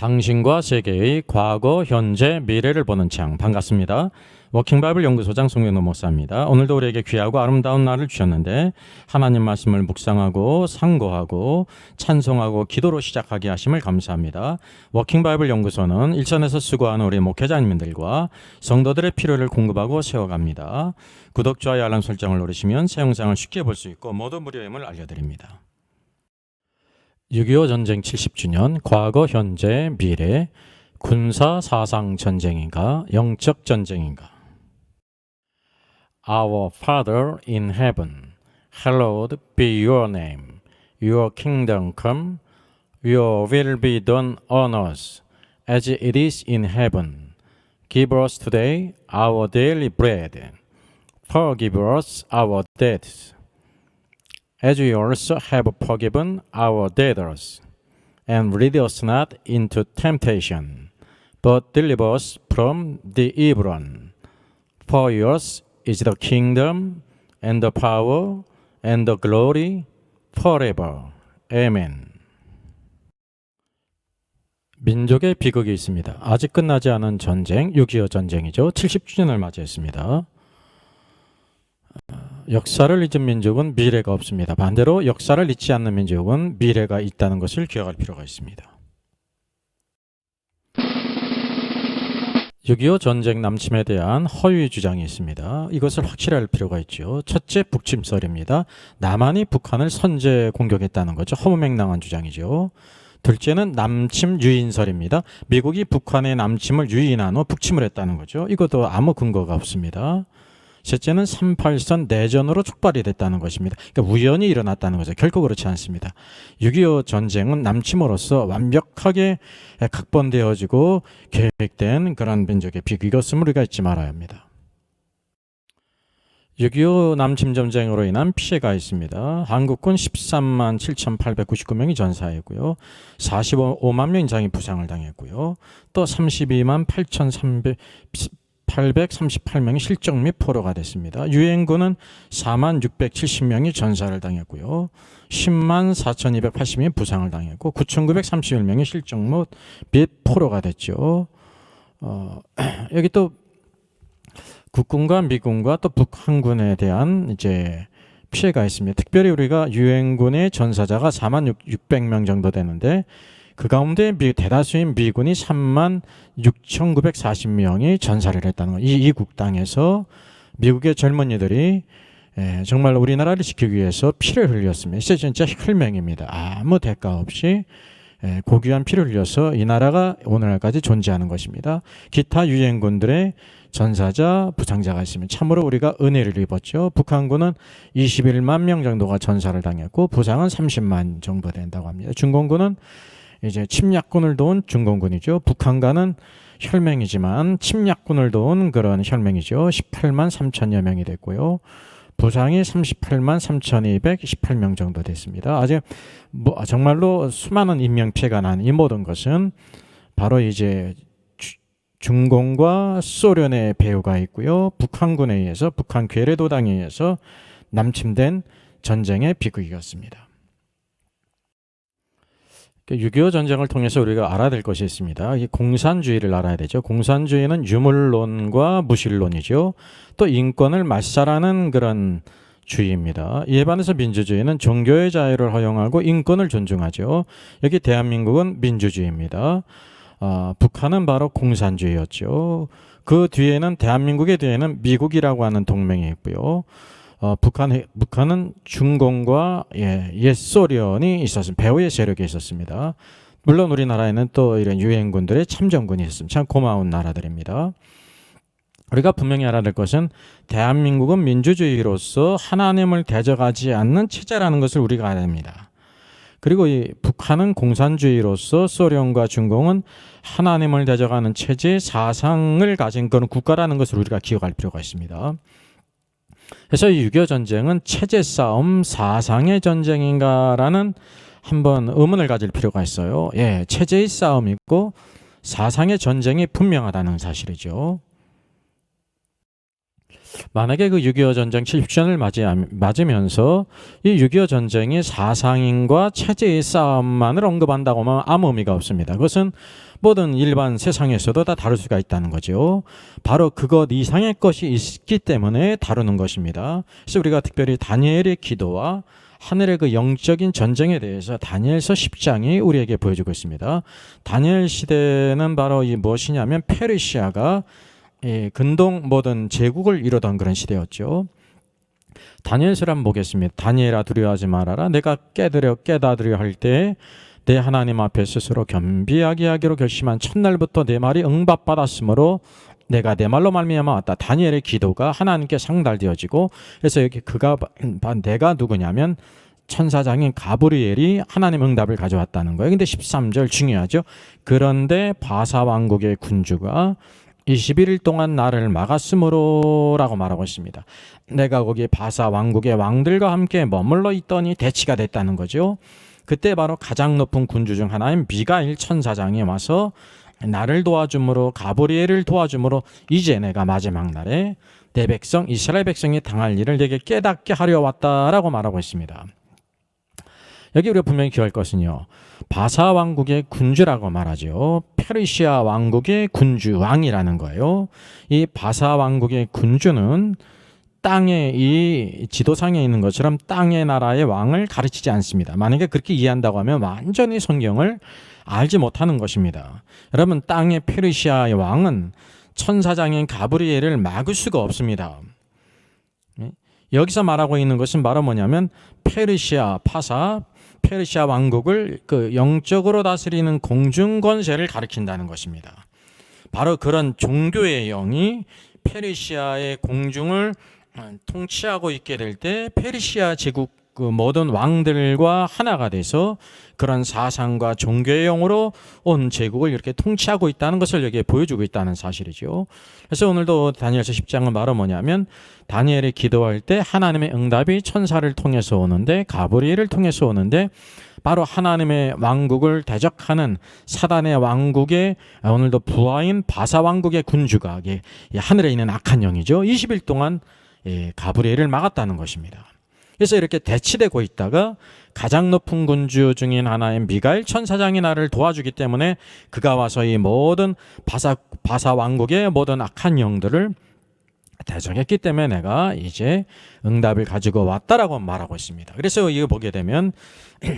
당신과 세계의 과거, 현재, 미래를 보는 창. 반갑습니다. 워킹바이블 연구소장 송영노 목사입니다. 오늘도 우리에게 귀하고 아름다운 날을 주셨는데 하나님 말씀을 묵상하고 상고하고 찬송하고 기도로 시작하게 하심을 감사합니다. 워킹바이블 연구소는 일선에서 수고하는 우리 목회자님들과 성도들의 필요를 공급하고 세워갑니다. 구독, 좋아요, 알람 설정을 누르시면 새 영상을 쉽게 볼 수 있고 모두 무료임을 알려드립니다. 6.25 전쟁 70주년, 과거, 현재, 미래, 군사 사상 전쟁인가, 영적 전쟁인가? Our Father in heaven, hallowed be your name. Your kingdom come, your will be done on earth, as it is in heaven. Give us today our daily bread. Forgive us our debts, as we also have forgiven our debtors. And lead us not into temptation, but deliver us from the evil one. For yours is the kingdom, and the power, and the glory, forever. Amen. 민족의 비극이 있습니다. 아직 끝나지 않은 전쟁, 6.25 전쟁이죠. 70주년을 맞이했습니다. 역사를 잊은 민족은 미래가 없습니다. 반대로 역사를 잊지 않는 민족은 미래가 있다는 것을 기억할 필요가 있습니다. 6.25 전쟁 남침에 대한 허위 주장이 있습니다. 이것을 확실할 필요가 있죠. 첫째, 북침설입니다. 남한이 북한을 선제 공격했다는 거죠. 허무맹랑한 주장이죠. 둘째는 남침 유인설입니다. 미국이 북한의 남침을 유인한 후 북침을 했다는 거죠. 이것도 아무 근거가 없습니다. 셋째는 38선 내전으로 촉발이 됐다는 것입니다. 그러니까 우연히 일어났다는 거죠. 결코 그렇지 않습니다. 6.25 전쟁은 남침으로써 완벽하게 각본되어지고 계획된 그런 민족의 비극, 이것을 우리가 잊지 말아야 합니다. 6.25 남침 전쟁으로 인한 피해가 있습니다. 한국군 13만 7,899명이 전사했고요. 45만 명 이상이 부상을 당했고요. 또 32만 838명이 실종 및 포로가 됐습니다. 유엔군은 4만 670명이 전사를 당했고요. 10만 4,280명이 부상을 당했고 9,931명이 실종 및 포로가 됐죠. 여기 또 국군과 미군과 또 북한군에 대한 이제 피해가 있습니다. 특별히 우리가 유엔군의 전사자가 4만 600명 정도 되는데 그 가운데 대다수인 미군이 3만 6,940명이 전사를 했다는 거예요. 이 이국 땅에서 미국의 젊은이들이 정말 우리나라를 지키기 위해서 피를 흘렸습니다. 진짜 혈맹입니다. 아무 대가 없이 고귀한 피를 흘려서 이 나라가 오늘날까지 존재하는 것입니다. 기타 유엔군들의 전사자, 부상자가 있으면 참으로 우리가 은혜를 입었죠. 북한군은 21만 명 정도가 전사를 당했고 부상은 30만 정도 된다고 합니다. 중공군은 이제 침략군을 도운 중공군이죠. 북한과는 혈맹이지만 침략군을 도운 그런 혈맹이죠. 18만 3천여 명이 됐고요. 부상이 38만 3,218명 정도 됐습니다. 아주 정말로 수많은 인명피해가 난 이 모든 것은 바로 이제 중공과 소련의 배후가 있고요. 북한군에 의해서, 북한 괴뢰도당에 의해서 남침된 전쟁의 비극이었습니다. 6.25 전쟁을 통해서 우리가 알아야 될 것이 있습니다. 이 공산주의를 알아야 되죠. 공산주의는 유물론과 무실론이죠. 또 인권을 말살하는 그런 주의입니다. 이에 반해서 민주주의는 종교의 자유를 허용하고 인권을 존중하죠. 여기 대한민국은 민주주의입니다. 북한은 바로 공산주의였죠. 그 뒤에는 대한민국의 뒤에는 미국이라고 하는 동맹이 있고요. 북한은 중공과 옛 소련이 있었습니다. 배후의 세력이 있었습니다. 물론 우리나라에는 또 이런 유엔군들의 참전군이 있었습니다. 참 고마운 나라들입니다. 우리가 분명히 알아야 될 것은 대한민국은 민주주의로서 하나님을 대적하지 않는 체제라는 것을 우리가 알아야 합니다. 그리고 이 북한은 공산주의로서 소련과 중공은 하나님을 대적하는 체제, 사상을 가진 그런 국가라는 것을 우리가 기억할 필요가 있습니다. 그래서 이 6.25 전쟁은 체제 싸움, 사상의 전쟁인가라는 한번 의문을 가질 필요가 있어요. 체제의 싸움이고 사상의 전쟁이 분명하다는 사실이죠. 만약에 그 6.25 전쟁 70주년을 맞으면서 이 6.25 전쟁이 사상인과 체제의 싸움만을 언급한다고 하면 아무 의미가 없습니다. 그것은 모든 일반 세상에서도 다 다룰 수가 있다는 거죠. 바로 그것 이상의 것이 있기 때문에 다루는 것입니다. 그래서 우리가 특별히 다니엘의 기도와 하늘의 그 영적인 전쟁에 대해서 다니엘서 10장이 우리에게 보여주고 있습니다. 다니엘 시대는 바로 이 무엇이냐면 페르시아가 근동 모든 제국을 이루던 그런 시대였죠. 다니엘서를 한번 보겠습니다. 다니엘아 두려워하지 말아라. 내가 깨닫으려 할 때 내 하나님 앞에 스스로 겸비하게 하기로 결심한 첫날부터 내 말이 응답받았으므로 내가 내 말로 말미암아 왔다. 다니엘의 기도가 하나님께 상달되어지고, 그래서 여기 내가 누구냐면 천사장인 가브리엘이 하나님 응답을 가져왔다는 거예요. 근데 13절 중요하죠. 그런데 바사 왕국의 군주가 21일 동안 나를 막았으므로 라고 말하고 있습니다. 내가 거기 바사 왕국의 왕들과 함께 머물러 있더니 대치가 됐다는 거죠. 그때 바로 가장 높은 군주 중 하나인 미가엘 천사장이 와서 나를 도와줌으로, 가브리엘을 도와줌으로 이제 내가 마지막 날에 내 백성 이스라엘 백성이 당할 일을 내게 깨닫게 하려 왔다라고 말하고 있습니다. 여기 우리가 분명히 기억할 것은요, 바사 왕국의 군주라고 말하죠. 페르시아 왕국의 군주, 왕이라는 거예요. 이 바사 왕국의 군주는 땅에, 이 지도상에 있는 것처럼 땅의 나라의 왕을 가르치지 않습니다. 만약에 그렇게 이해한다고 하면 완전히 성경을 알지 못하는 것입니다. 여러분, 땅의 페르시아의 왕은 천사장인 가브리엘을 막을 수가 없습니다. 여기서 말하고 있는 것은 바로 뭐냐면 페르시아 왕국을 그 영적으로 다스리는 공중 권세를 가리킨다는 것입니다. 바로 그런 종교의 영이 페르시아의 공중을 통치하고 있게 될 때 페르시아 제국 그 모든 왕들과 하나가 돼서 그런 사상과 종교의 영으로 온 제국을 이렇게 통치하고 있다는 것을 여기에 보여주고 있다는 사실이죠. 그래서 오늘도 다니엘서 10장은 바로 뭐냐면 다니엘이 기도할 때 하나님의 응답이 천사를 통해서 오는데, 가브리엘을 통해서 오는데, 바로 하나님의 왕국을 대적하는 사단의 왕국의 오늘도 부하인 바사 왕국의 군주가 하늘에 있는 악한 영이죠. 20일 동안 가브리엘을 막았다는 것입니다. 그래서 이렇게 대치되고 있다가 가장 높은 군주 중인 하나인 미가엘 천사장이 나를 도와주기 때문에 그가 와서 이 모든 바사 왕국의 모든 악한 영들을 대적했기 때문에 내가 이제 응답을 가지고 왔다라고 말하고 있습니다. 그래서 이거 보게 되면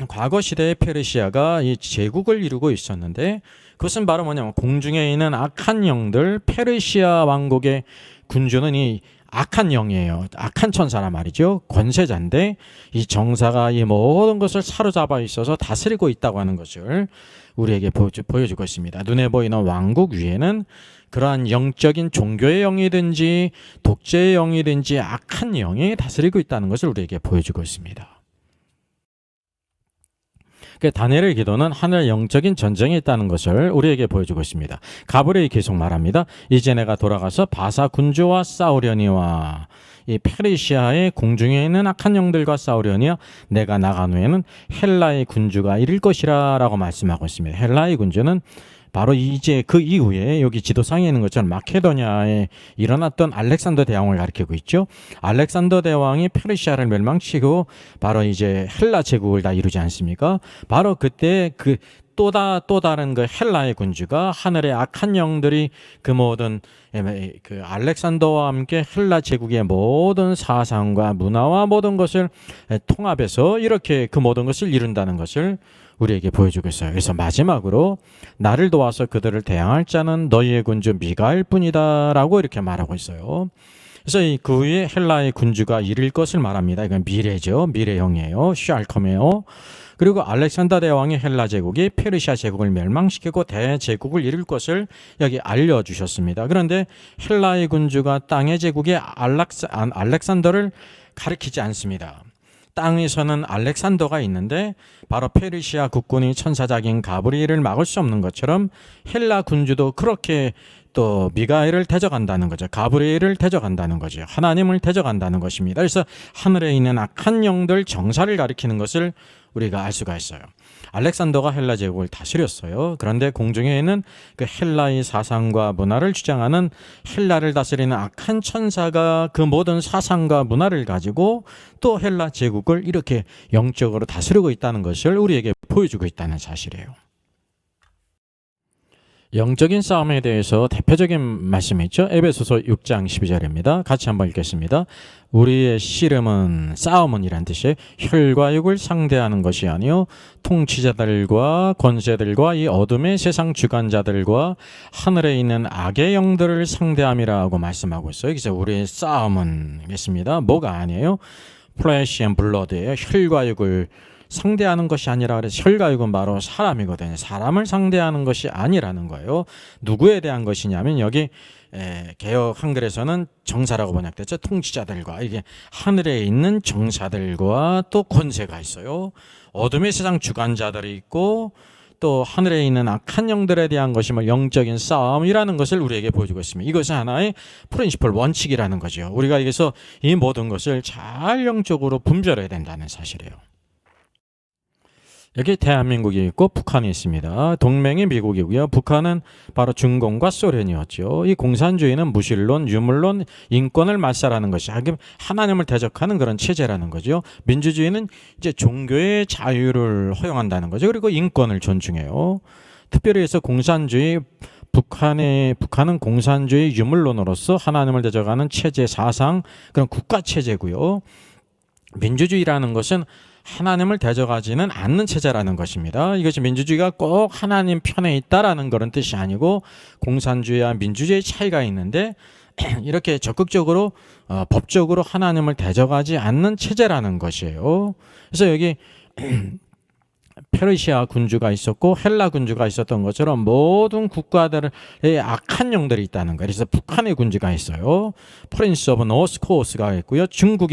과거 시대의 페르시아가 이 제국을 이루고 있었는데, 그것은 바로 뭐냐면 공중에 있는 악한 영들, 페르시아 왕국의 군주는 이 악한 영이에요. 악한 천사란 말이죠. 권세자인데 이 정사가 이 모든 것을 사로잡아 있어서 다스리고 있다고 하는 것을 우리에게 보여주고 있습니다. 눈에 보이는 왕국 위에는 그러한 영적인 종교의 영이든지 독재의 영이든지 악한 영이 다스리고 있다는 것을 우리에게 보여주고 있습니다. 다니엘의 기도는 하늘 영적인 전쟁에 있다는 것을 우리에게 보여주고 있습니다. 가브리엘이 계속 말합니다. 이제 내가 돌아가서 바사 군주와 싸우려니와 이 페르시아의 공중에 있는 악한 영들과 싸우려니와 내가 나간 후에는 헬라의 군주가 이를 것이라 라고 말씀하고 있습니다. 헬라의 군주는 바로 이제 그 이후에 여기 지도상에 있는 것처럼 마케도니아에 일어났던 알렉산더 대왕을 가리키고 있죠. 알렉산더 대왕이 페르시아를 멸망시키고 바로 이제 헬라 제국을 다 이루지 않습니까? 바로 그때 또 다른 그 헬라의 군주가 하늘의 악한 영들이 그 모든 그 알렉산더와 함께 헬라 제국의 모든 사상과 문화와 모든 것을 통합해서 이렇게 그 모든 것을 이룬다는 것을 우리에게 보여주고 있어요. 그래서 마지막으로 나를 도와서 그들을 대항할 자는 너희의 군주 미가엘 뿐이다 라고 이렇게 말하고 있어요. 그래서 그 후에 헬라의 군주가 이룰 것을 말합니다. 이건 미래죠. 미래형이에요. 샬컴이에요. 그리고 알렉산더 대왕이 헬라 제국이 페르시아 제국을 멸망시키고 대제국을 이룰 것을 여기 알려주셨습니다. 그런데 헬라의 군주가 땅의 제국의 알렉산더를 가리키지 않습니다. 땅에서는 알렉산더가 있는데 바로 페르시아 국군이 천사장인 가브리엘을 막을 수 없는 것처럼 헬라 군주도 그렇게 또 미가엘을 대적한다는 거죠. 가브리엘을 대적한다는 거죠. 하나님을 대적한다는 것입니다. 그래서 하늘에 있는 악한 영들 정사를 가리키는 것을 우리가 알 수가 있어요. 알렉산더가 헬라 제국을 다스렸어요. 그런데 공중에는 그 헬라의 사상과 문화를 주장하는 헬라를 다스리는 악한 천사가 그 모든 사상과 문화를 가지고 또 헬라 제국을 이렇게 영적으로 다스리고 있다는 것을 우리에게 보여주고 있다는 사실이에요. 영적인 싸움에 대해서 대표적인 말씀이 있죠. 에베소서 6장 12절입니다. 같이 한번 읽겠습니다. 우리의 씨름은 싸움은 이란 뜻이에요. 혈과 육을 상대하는 것이 아니요 통치자들과 권세들과 이 어둠의 세상 주관자들과 하늘에 있는 악의 영들을 상대함이라고 말씀하고 있어요. 그래서 우리의 싸움은 겠습니다. 뭐가 아니에요? 플래시 앤 블러드예요. 혈과 육을 상대하는 것이 아니라 그래서 혈과 육은 바로 사람이거든요. 사람을 상대하는 것이 아니라는 거예요. 누구에 대한 것이냐면 여기 개역 한글에서는 정사라고 번역됐죠. 통치자들과 이게 하늘에 있는 정사들과 또 권세가 있어요. 어둠의 세상 주관자들이 있고 또 하늘에 있는 악한 영들에 대한 것이 영적인 싸움이라는 것을 우리에게 보여주고 있습니다. 이것은 하나의 프린시플 원칙이라는 거죠. 우리가 여기서 이 모든 것을 잘 영적으로 분별해야 된다는 사실이에요. 여기 대한민국이 있고 북한이 있습니다. 동맹이 미국이고요. 북한은 바로 중공과 소련이었죠. 이 공산주의는 무신론, 유물론, 인권을 말살하는 것이 하나님을 대적하는 그런 체제라는 거죠. 민주주의는 이제 종교의 자유를 허용한다는 거죠. 그리고 인권을 존중해요. 특별히 해서 공산주의 북한은 공산주의 유물론으로서 하나님을 대적하는 체제 사상 그런 국가 체제고요. 민주주의라는 것은 하나님을 대적하지는 않는 체제라는 것입니다. 이것이 민주주의가 꼭 하나님 편에 있다라는 그런 뜻이 아니고 공산주의와 민주주의의 차이가 있는데 이렇게 적극적으로 법적으로 하나님을 대적하지 않는 체제라는 것이에요. 그래서 여기 페르시아 군주가 있었고 헬라 군주가 있었던 것처럼 모든 국가들의 악한 영들이 있다는 거예요. 그래서 북한의 군주가 있어요. 프린스 오브 노스 코스가 있고요. 중국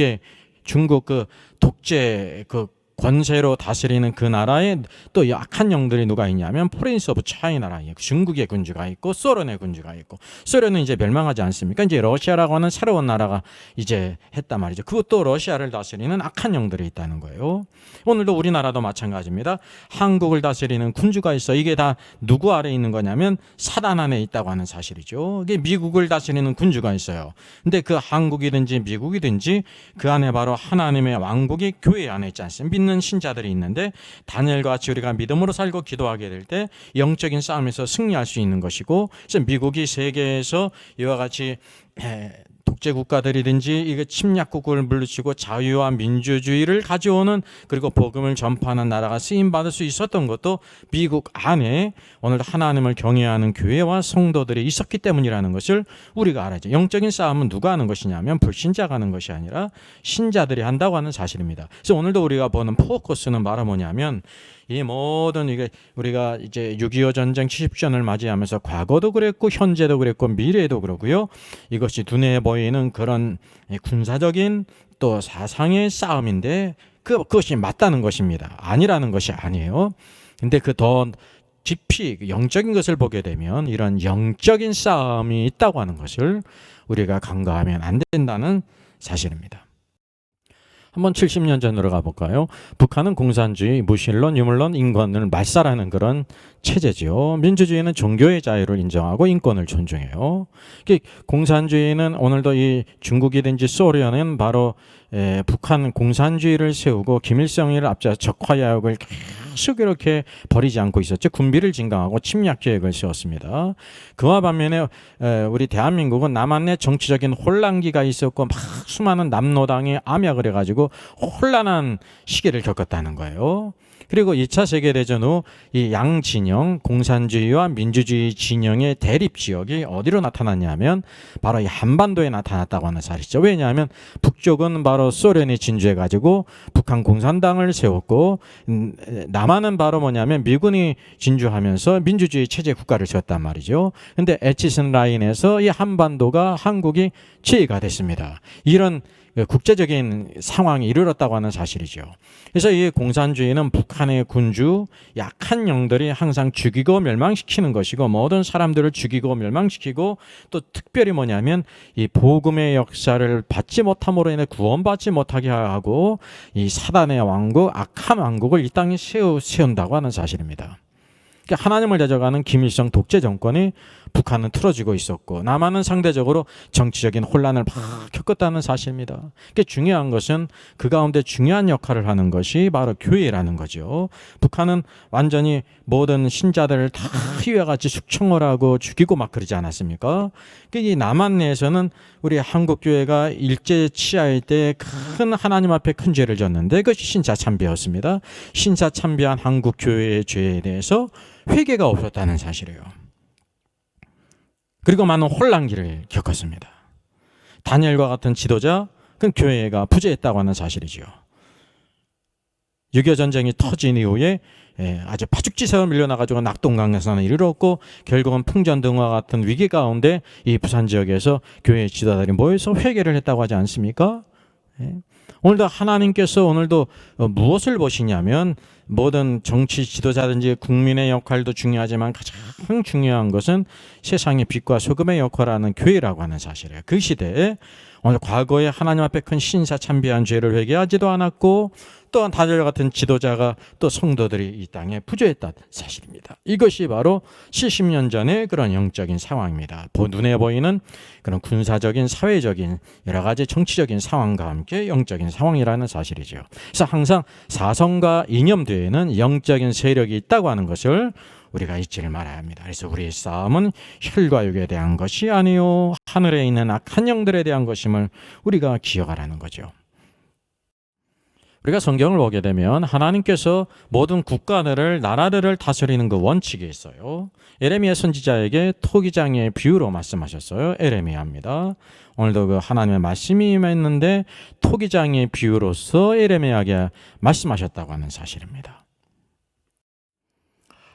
그 독재 그 권세로 다스리는 그 나라에 또 악한 영들이 누가 있냐면 프린스 오브 차이나라 중국의 군주가 있고 소련의 군주가 있고 소련은 이제 멸망하지 않습니까? 이제 러시아라고 하는 새로운 나라가 이제 했단 말이죠. 그것도 러시아를 다스리는 악한 영들이 있다는 거예요. 오늘도 우리나라도 마찬가지입니다. 한국을 다스리는 군주가 있어. 이게 다 누구 아래에 있는 거냐면 사단 안에 있다고 하는 사실이죠. 이게 미국을 다스리는 군주가 있어요. 근데 그 한국이든지 미국이든지 그 안에 바로 하나님의 왕국이 교회 안에 있지 않습니까? 믿는 신자들이 있는데 다니엘과 같이 우리가 믿음으로 살고 기도하게 될 때 영적인 싸움에서 승리할 수 있는 것이고, 그래서 미국이 세계에서 이와 같이 독재 국가들이든지 이거 침략국을 물리치고 자유와 민주주의를 가져오는 그리고 복음을 전파하는 나라가 쓰임 받을 수 있었던 것도 미국 안에 오늘 하나님을 경외하는 교회와 성도들이 있었기 때문이라는 것을 우리가 알아야죠. 영적인 싸움은 누가 하는 것이냐면 불신자가 하는 것이 아니라 신자들이 한다고 하는 사실입니다. 그래서 오늘도 우리가 보는 포커스는 바로 뭐냐면 이 모든 이게 우리가 이제 6.25 전쟁 70주년을 맞이하면서 과거도 그랬고 현재도 그랬고 미래도 그렇고요. 이것이 눈에 보이는 그런 군사적인 또 사상의 싸움인데 그것이 맞다는 것입니다. 아니라는 것이 아니에요. 근데 그 더 깊이 영적인 것을 보게 되면 이런 영적인 싸움이 있다고 하는 것을 우리가 간과하면 안 된다는 사실입니다. 한번 70년 전으로 가볼까요? 북한은 공산주의, 무신론, 유물론, 인권을 말살하는 그런 체제지요. 민주주의는 종교의 자유를 인정하고 인권을 존중해요. 공산주의는 오늘도 이 중국이든지 소련은 바로 북한 공산주의를 세우고 김일성을 앞서 적화야욕을 계속 이렇게 버리지 않고 있었죠. 군비를 증강하고 침략 계획을 세웠습니다. 그와 반면에 우리 대한민국은 남한의 정치적인 혼란기가 있었고 막 수많은 남노당이 암약을 해가지고 혼란한 시기를 겪었다는 거예요. 그리고 2차 세계대전 후 이 양진영, 공산주의와 민주주의 진영의 대립 지역이 어디로 나타났냐면 바로 이 한반도에 나타났다고 하는 사실이죠. 왜냐하면 북쪽은 바로 소련이 진주해가지고 북한 공산당을 세웠고 남한은 바로 뭐냐면 미군이 진주하면서 민주주의 체제 국가를 세웠단 말이죠. 근데 에치슨 라인에서 이 한반도가 한국이 지휘가 됐습니다. 이런 국제적인 상황에 이르렀다고 하는 사실이죠. 그래서 이 공산주의는 북한의 군주 약한 영들이 항상 죽이고 멸망시키는 것이고 모든 사람들을 죽이고 멸망시키고 또 특별히 뭐냐면 이 복음의 역사를 받지 못함으로 인해 구원받지 못하게 하고 이 사단의 왕국 악한 왕국을 이 땅에 세운다고 하는 사실입니다. 하나님을 대적하는 김일성 독재 정권이 북한은 틀어지고 있었고 남한은 상대적으로 정치적인 혼란을 막 겪었다는 사실입니다. 중요한 것은 그 가운데 중요한 역할을 하는 것이 바로 교회라는 거죠. 북한은 완전히 모든 신자들을 다 이와 같이 숙청을 하고 죽이고 막 그러지 않았습니까? 이 남한 내에서는 우리 한국 교회가 일제 치하일 때 큰 하나님 앞에 큰 죄를 졌는데 그것이 신사참배였습니다. 신사참배한 한국 교회의 죄에 대해서 회개가 없었다는 사실이에요. 그리고 많은 혼란기를 겪었습니다. 다니엘과 같은 지도자, 그 교회가 부재했다고 하는 사실이죠. 6.25 전쟁이 터진 이후에 아주 파죽지세로 밀려나가지고 낙동강에서는 이르렀고 결국은 풍전등화 같은 위기 가운데 이 부산 지역에서 교회 지도자들이 모여서 회개를 했다고 하지 않습니까? 오늘도 하나님께서 오늘도 무엇을 보시냐면 모든 정치 지도자든지 국민의 역할도 중요하지만 가장 중요한 것은 세상의 빛과 소금의 역할을 하는 교회라고 하는 사실이에요. 그 시대에 오늘 과거에 하나님 앞에 큰 신사참배한 죄를 회개하지도 않았고 또한 다들 같은 지도자가 또 성도들이 이 땅에 부조했다는 사실입니다. 이것이 바로 70년 전의 그런 영적인 상황입니다. 눈에 보이는 그런 군사적인 사회적인 여러 가지 정치적인 상황과 함께 영적인 상황이라는 사실이죠. 그래서 항상 사성과 이념 뒤에는 영적인 세력이 있다고 하는 것을 우리가 잊지를 말아야 합니다. 그래서 우리의 싸움은 혈과 육에 대한 것이 아니요 하늘에 있는 악한 영들에 대한 것임을 우리가 기억하라는 거죠. 우리가 성경을 보게 되면 하나님께서 모든 국가들을 나라들을 다스리는 그 원칙이 있어요. 에레미야 선지자에게 토기장의 비유로 말씀하셨어요. 에레미야입니다. 오늘도 그 하나님의 말씀이 임했는데 토기장의 비유로서 에레미야에게 말씀하셨다고 하는 사실입니다.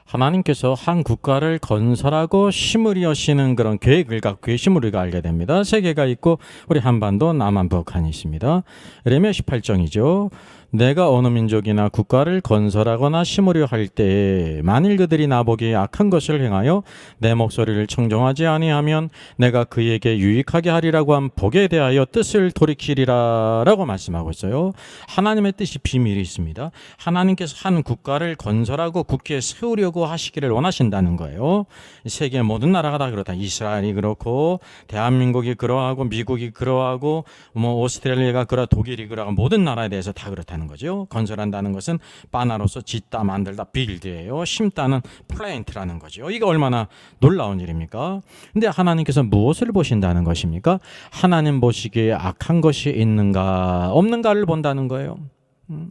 하나님께서 한 국가를 건설하고 힘을 이어시는 그런 계획을 갖고 계심을 우리가 알게 됩니다. 세계가 있고 우리 한반도 남한 북한이 있습니다. 에레미야 18장이죠. 내가 어느 민족이나 국가를 건설하거나 심으려 할 때에 만일 그들이 나보기에 악한 것을 행하여 내 목소리를 청정하지 아니하면 내가 그에게 유익하게 하리라고 한 복에 대하여 뜻을 돌이키리라 라고 말씀하고 있어요. 하나님의 뜻이 비밀이 있습니다. 하나님께서 한 국가를 건설하고 국회에 세우려고 하시기를 원하신다는 거예요. 세계 모든 나라가 다 그렇다. 이스라엘이 그렇고 대한민국이 그러하고 미국이 그러하고 오스트레일리아가 그러하고 독일이 그러하고 모든 나라에 대해서 다 그렇다는 거죠. 건설한다는 것은 바나로서 짓다 만들다 빌드예요. 심다는 플랜트라는 거죠. 이게 얼마나 놀라운 일입니까? 근데 하나님께서 무엇을 보신다는 것입니까? 하나님 보시기에 악한 것이 있는가 없는가를 본다는 거예요.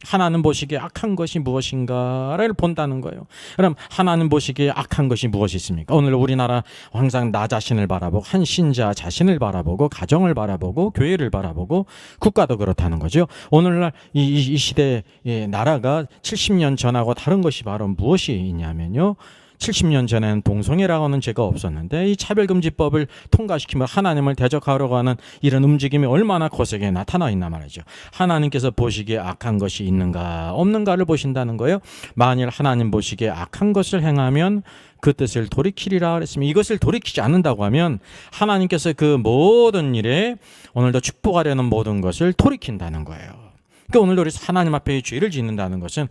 하나님 보시기에 악한 것이 무엇인가를 본다는 거예요. 그럼 하나님 보시기에 악한 것이 무엇이 있습니까? 오늘 우리나라 항상 나 자신을 바라보고 한 신자 자신을 바라보고 가정을 바라보고 교회를 바라보고 국가도 그렇다는 거죠. 오늘날 이 시대의 나라가 70년 전하고 다른 것이 바로 무엇이 있냐면요. 70년 전에는 동성애라고 하는 죄가 없었는데 이 차별금지법을 통과시키며 하나님을 대적하려고 하는 이런 움직임이 얼마나 거세게 나타나 있나 말이죠. 하나님께서 보시기에 악한 것이 있는가 없는가를 보신다는 거예요. 만일 하나님 보시기에 악한 것을 행하면 그 뜻을 돌이키리라 그랬으면 이것을 돌이키지 않는다고 하면 하나님께서 그 모든 일에 오늘도 축복하려는 모든 것을 돌이킨다는 거예요. 그러니까 오늘도 우리 하나님 앞에 죄를 짓는다는 것은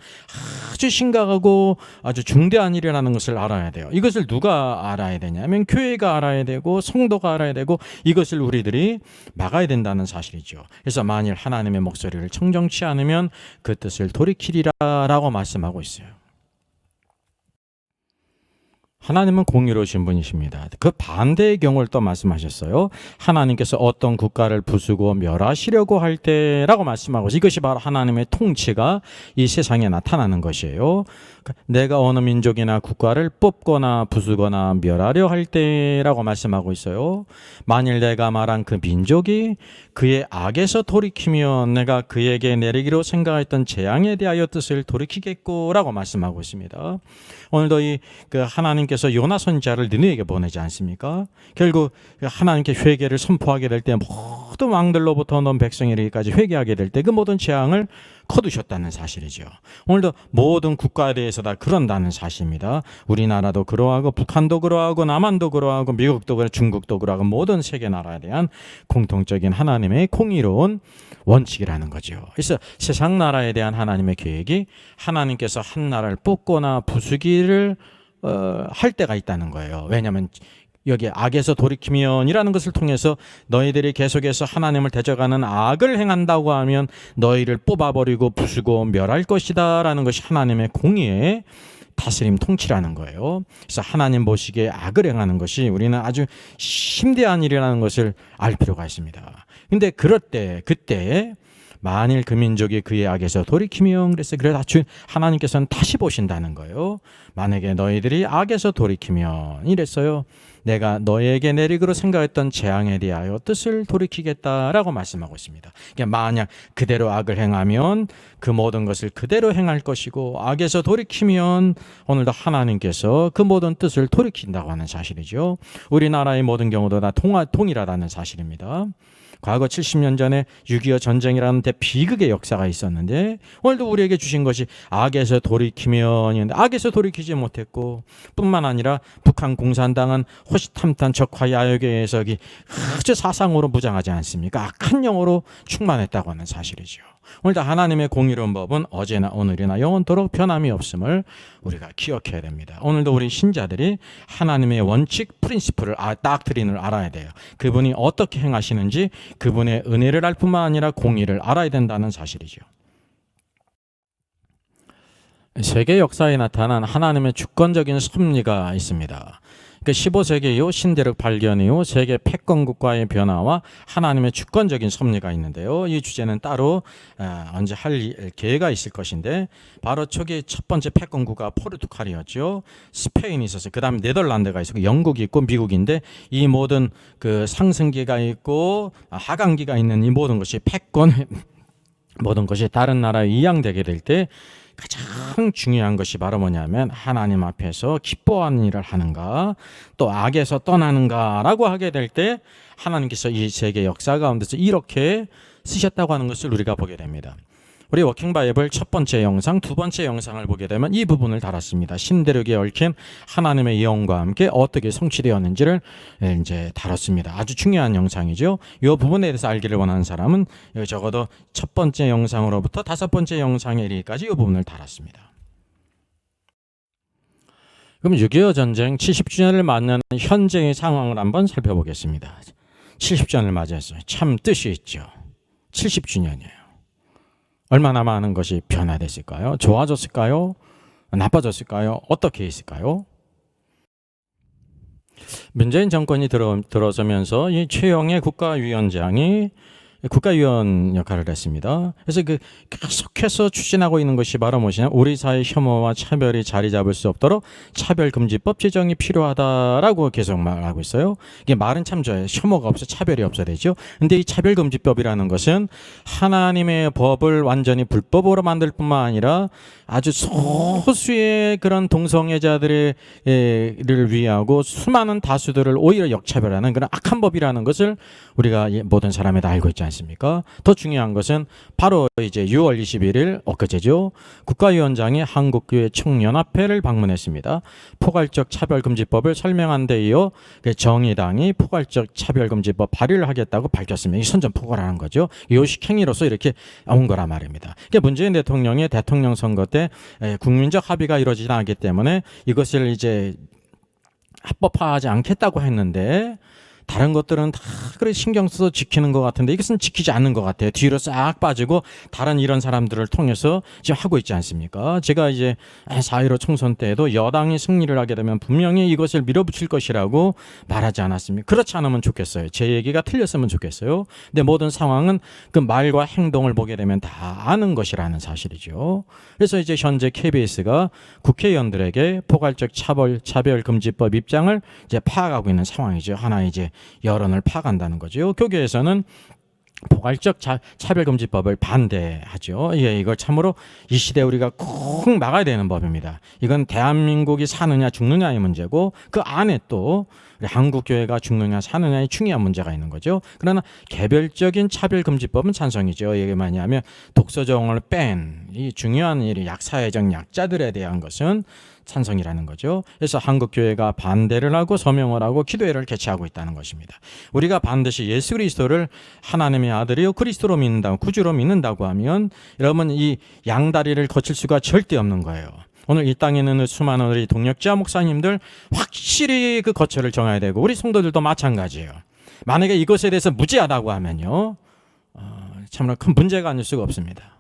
아주 심각하고 아주 중대한 일이라는 것을 알아야 돼요. 이것을 누가 알아야 되냐면 교회가 알아야 되고 성도가 알아야 되고 이것을 우리들이 막아야 된다는 사실이죠. 그래서 만일 하나님의 목소리를 청정치 않으면 그 뜻을 돌이키리라라고 말씀하고 있어요. 하나님은 공의로우신 분이십니다. 그 반대의 경우를 또 말씀하셨어요. 하나님께서 어떤 국가를 부수고 멸하시려고 할 때라고 말씀하고 이것이 바로 하나님의 통치가 이 세상에 나타나는 것이에요. 내가 어느 민족이나 국가를 뽑거나 부수거나 멸하려 할 때라고 말씀하고 있어요. 만일 내가 말한 그 민족이 그의 악에서 돌이키면 내가 그에게 내리기로 생각했던 재앙에 대하여 뜻을 돌이키겠고라고 말씀하고 있습니다. 오늘도 그 하나님께서 요나 선지자를 니느웨에게 보내지 않습니까? 결국 하나님께 회개를 선포하게 될 때 모든 왕들로부터 넌 백성이 이르기까지 회개하게 될 때 그 모든 재앙을 거두셨다는 사실이죠. 오늘도 모든 국가에 대해서 다 그런다는 사실입니다. 우리나라도 그러하고 북한도 그러하고 남한도 그러하고 미국도 그러하고 중국도 그러하고 모든 세계 나라에 대한 공통적인 하나님의 공의로운 원칙이라는 거죠. 그래서 세상 나라에 대한 하나님의 계획이 하나님께서 한 나라를 뽑거나 부수기를 할 때가 있다는 거예요. 왜냐하면 여기 악에서 돌이키면이라는 것을 통해서 너희들이 계속해서 하나님을 대적하는 악을 행한다고 하면 너희를 뽑아버리고 부수고 멸할 것이다 라는 것이 하나님의 공의의 다스림 통치라는 거예요. 그래서 하나님 보시기에 악을 행하는 것이 우리는 아주 심대한 일이라는 것을 알 필요가 있습니다. 근데 그때 만일 그 민족이 그의 악에서 돌이키면 그래서 하나님께서는 다시 보신다는 거예요. 만약에 너희들이 악에서 돌이키면 이랬어요. 내가 너에게 내리기로 생각했던 재앙에 대하여 뜻을 돌이키겠다라고 말씀하고 있습니다. 그러니까 만약 그대로 악을 행하면 그 모든 것을 그대로 행할 것이고 악에서 돌이키면 오늘도 하나님께서 그 모든 뜻을 돌이킨다고 하는 사실이죠. 우리나라의 모든 경우도 다 동일하다는 사실입니다. 과거 70년 전에 6.25 전쟁이라는 대비극의 역사가 있었는데 오늘도 우리에게 주신 것이 악에서 돌이키면인데 악에서 돌이키지 못했고 뿐만 아니라 북한 공산당은 호시탐탐 적화 야욕의 해석이 아주 사상으로 무장하지 않습니까? 악한 영으로 충만했다고 하는 사실이죠. 오늘도 하나님의 공의로운 법은 어제나 오늘이나 영원토록 변함이 없음을 우리가 기억해야 됩니다. 오늘도 우리 신자들이 하나님의 원칙 프린시플을 닥트린을 알아야 돼요. 그분이 어떻게 행하시는지 그분의 은혜를 알 뿐만 아니라 공의를 알아야 된다는 사실이죠. 세계 역사에 나타난 하나님의 주권적인 섭리가 있습니다. 15세기 이후 신대륙 발견 이후 세계 패권국가의 변화와 하나님의 주권적인 섭리가 있는데요. 이 주제는 따로 언제 할 기회가 있을 것인데 바로 초기 첫 번째 패권국가 포르투갈이었죠. 스페인이 있었어요. 그 다음에 네덜란드가 있었고 영국이 있고 미국인데 이 모든 그 상승기가 있고 하강기가 있는 이 모든 것이 패권 모든 것이 다른 나라에 이양되게 될 때 가장 중요한 것이 바로 뭐냐면 하나님 앞에서 기뻐하는 일을 하는가 또 악에서 떠나는가라고 하게 될 때 하나님께서 이 세계 역사 가운데서 이렇게 쓰셨다고 하는 것을 우리가 보게 됩니다. 우리 워킹 바이블 첫 번째 영상, 두 번째 영상을 보게 되면 이 부분을 다뤘습니다. 신대륙에 얽힌 하나님의 예언과 함께 어떻게 성취되었는지를 이제 다뤘습니다. 아주 중요한 영상이죠. 이 부분에 대해서 알기를 원하는 사람은 적어도 첫 번째 영상으로부터 다섯 번째 영상에 이르기까지 이 부분을 다뤘습니다. 그럼 6.25 전쟁 70주년을 맞는 현재의 상황을 한번 살펴보겠습니다. 70주년을 맞이했어요. 참 뜻이 있죠. 70주년이에요. 얼마나 많은 것이 변화됐을까요? 좋아졌을까요? 나빠졌을까요? 어떻게 했을까요? 문재인 정권이 들어서면서 이 최영애 국가위원장이 국가위원 역할을 했습니다. 그래서 계속해서 추진하고 있는 것이 바로 무엇이냐? 우리 사회 혐오와 차별이 자리 잡을 수 없도록 차별금지법 제정이 필요하다라고 계속 말하고 있어요. 이게 말은 참 좋아요. 혐오가 없어 차별이 없어야 되죠. 근데 이 차별금지법이라는 것은 하나님의 법을 완전히 불법으로 만들 뿐만 아니라 아주 소수의 그런 동성애자들을 위하고 수많은 다수들을 오히려 역차별하는 그런 악한 법이라는 것을 우리가 모든 사람이 다 알고 있지 않습니까? 더 중요한 것은 바로 이제 6월 21일 엊그제죠. 국가위원장이 한국교회 총연합회를 방문했습니다. 포괄적 차별금지법을 설명한 데 이어 정의당이 포괄적 차별금지법 발의를 하겠다고 밝혔습니다. 이 선전포고라는 거죠. 요식행위로서 이렇게 온 거란 말입니다. 그러니까 문재인 대통령의 대통령 선거 때 국민적 합의가 이루어지지 않기 때문에 이것을 이제 합법화하지 않겠다고 했는데 다른 것들은 다 그래 신경 써서 지키는 것 같은데 이것은 지키지 않는 것 같아요. 뒤로 싹 빠지고 다른 이런 사람들을 통해서 지금 하고 있지 않습니까? 제가 이제 4.15 총선 때에도 여당이 승리를 하게 되면 분명히 이것을 밀어붙일 것이라고 말하지 않았습니까? 그렇지 않으면 좋겠어요. 제 얘기가 틀렸으면 좋겠어요. 근데 모든 상황은 그 말과 행동을 보게 되면 다 아는 것이라는 사실이죠. 그래서 이제 현재 KBS가 국회의원들에게 포괄적 차별금지법 입장을 이제 파악하고 있는 상황이죠. 하나 이제 여론을 파악한다는 거죠. 교계에서는 포괄적 차별금지법을 반대하죠. 예, 이걸 참으로 이 시대에 우리가 꼭 막아야 되는 법입니다. 이건 대한민국이 사느냐 죽느냐의 문제고 그 안에 또 우리 한국교회가 죽느냐 사느냐의 중요한 문제가 있는 거죠. 그러나 개별적인 차별금지법은 찬성이죠. 이게 뭐냐면 독서정을 뺀 이 중요한 일, 약사회적 약자들에 대한 것은 찬성이라는 거죠. 그래서 한국교회가 반대를 하고 서명을 하고 기도회를 개최하고 있다는 것입니다. 우리가 반드시 예수 그리스도를 하나님의 아들이요 그리스도로 믿는다고 구주로 믿는다고 하면 여러분 이 양다리를 거칠 수가 절대 없는 거예요. 오늘 이 땅에 있는 수많은 우리 동역자 목사님들 확실히 그 거처를 정해야 되고 우리 성도들도 마찬가지예요. 만약에 이것에 대해서 무지하다고 하면요 참으로 큰 문제가 아닐 수가 없습니다.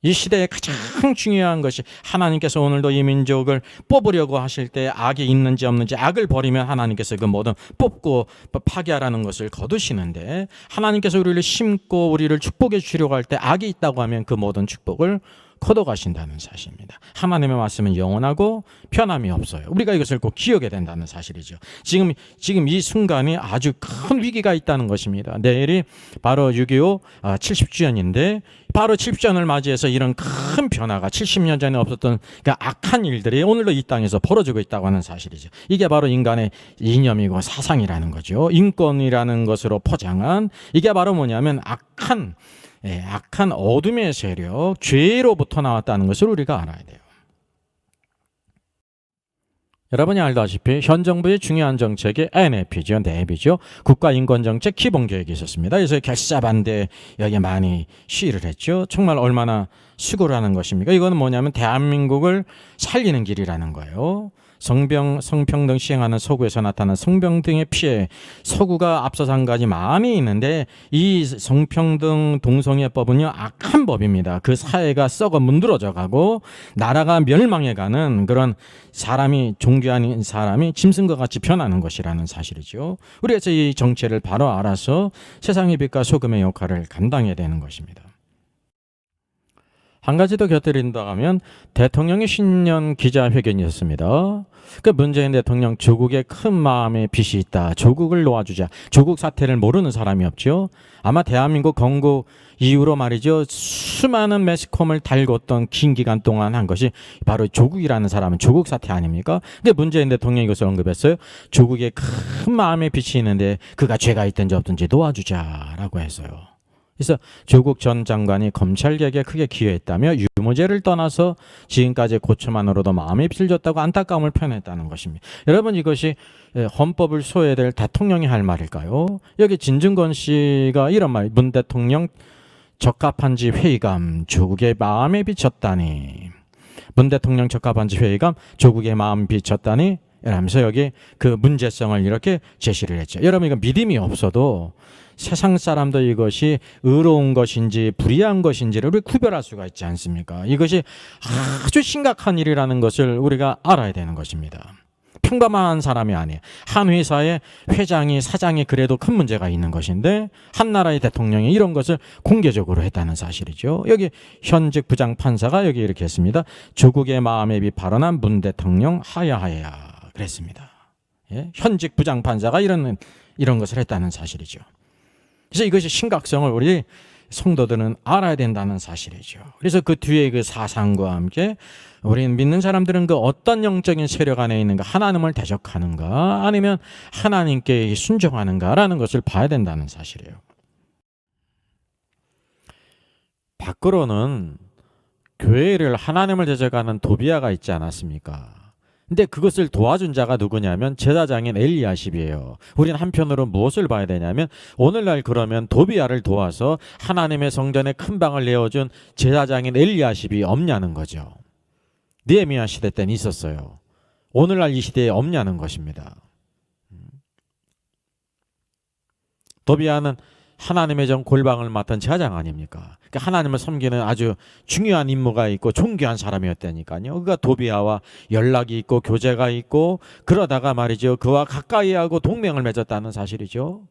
이 시대에 가장 중요한 것이 하나님께서 오늘도 이 민족을 뽑으려고 하실 때 악이 있는지 없는지 악을 버리면 하나님께서 그 모든 뽑고 파괴하라는 것을 거두시는데 하나님께서 우리를 심고 우리를 축복해 주려고 할 때 악이 있다고 하면 그 모든 축복을 걷어가신다는 사실입니다. 하나님의 말씀은 영원하고 변함이 없어요. 우리가 이것을 꼭 기억해야 된다는 사실이죠. 지금 이 순간이 아주 큰 위기가 있다는 것입니다. 내일이 바로 6.25 70주년인데 바로 70주년을 맞이해서 이런 큰 변화가 70년 전에 없었던 그 악한 일들이 오늘도 이 땅에서 벌어지고 있다고 하는 사실이죠. 이게 바로 인간의 이념이고 사상이라는 거죠. 인권이라는 것으로 포장한 이게 바로 뭐냐면 악한 어둠의 세력, 죄로부터 나왔다는 것을 우리가 알아야 돼요. 여러분이 알다시피 현 정부의 중요한 정책이 NAP죠. 내비죠. 국가인권정책 기본계획이 있었습니다. 그래서 결사반대 여기에 많이 시위를 했죠. 정말 얼마나 수고를 하는 것입니까? 이거는 뭐냐면 대한민국을 살리는 길이라는 거예요. 성평등 시행하는 서구에서 나타난 성평등의 피해, 서구가 앞서서 한 가지 많이 있는데 이 성평등 동성애법은요 악한 법입니다. 그 사회가 썩어 문드러져 가고 나라가 멸망해 가는 그런 사람이 종교 아닌 사람이 짐승과 같이 변하는 것이라는 사실이죠. 우리가 이 정체를 바로 알아서 세상의 빛과 소금의 역할을 감당해야 되는 것입니다. 한 가지 더 곁들인다 하면 대통령의 신년 기자회견이 있었습니다. 그 문재인 대통령 조국에 큰 마음의 빚이 있다. 조국을 놓아주자. 조국 사태를 모르는 사람이 없죠. 아마 대한민국 건국 이후로 말이죠. 수많은 매스컴을 달궜던 긴 기간 동안 한 것이 바로 조국이라는 사람은 조국 사태 아닙니까? 근데 문재인 대통령이 이것을 언급했어요. 조국에 큰 마음의 빚이 있는데 그가 죄가 있든지 없든지 놓아주자라고 했어요. 그래서 조국 전 장관이 검찰개혁에 크게 기여했다며 유무죄를 떠나서 지금까지 고초만으로도 마음의 빚을 졌다고 안타까움을 표현했다는 것입니다. 여러분 이것이 헌법을 소외될 대통령이 할 말일까요? 여기 진중권 씨가 이런 말, 문 대통령 적합한지 회의감, 조국의 마음에 비쳤다니. 문 대통령 적합한지 회의감, 조국의 마음 비쳤다니. 이러면서 여기 그 문제성을 이렇게 제시를 했죠. 여러분 이거 믿음이 없어도 세상 사람도 이것이 의로운 것인지 불의한 것인지를 우리 구별할 수가 있지 않습니까? 이것이 아주 심각한 일이라는 것을 우리가 알아야 되는 것입니다. 평범한 사람이 아니에요. 한 회사의 회장이 사장이 그래도 큰 문제가 있는 것인데 한 나라의 대통령이 이런 것을 공개적으로 했다는 사실이죠. 여기 현직 부장판사가 여기 이렇게 했습니다. 조국의 마음에 발언한 문 대통령 하야하야 그랬습니다. 예? 현직 부장판사가 이런 것을 했다는 사실이죠. 그래서 이것이 심각성을 우리 성도들은 알아야 된다는 사실이죠. 그래서 그 뒤에 그 사상과 함께 우리 믿는 사람들은 그 어떤 영적인 세력 안에 있는가, 하나님을 대적하는가 아니면 하나님께 순종하는가라는 것을 봐야 된다는 사실이에요. 밖으로는 교회를 하나님을 대적하는 도비아가 있지 않았습니까? 근데 그것을 도와준 자가 누구냐면 제사장인 엘리야십이에요. 우리는 한편으로 무엇을 봐야 되냐면 오늘날 그러면 도비아를 도와서 하나님의 성전에 큰 방을 내어준 제사장인 엘리야십이 없냐는 거죠. 느헤미야 시대 때는 있었어요. 오늘날 이 시대에 없냐는 것입니다. 도비아는 하나님의 전 골방을 맡은 제사장 아닙니까? 그러니까 하나님을 섬기는 아주 중요한 임무가 있고 존귀한 사람이었다니까요. 그가 도비아와 연락이 있고 교제가 있고 그러다가 말이죠. 그와 가까이 하고 동맹을 맺었다는 사실이죠.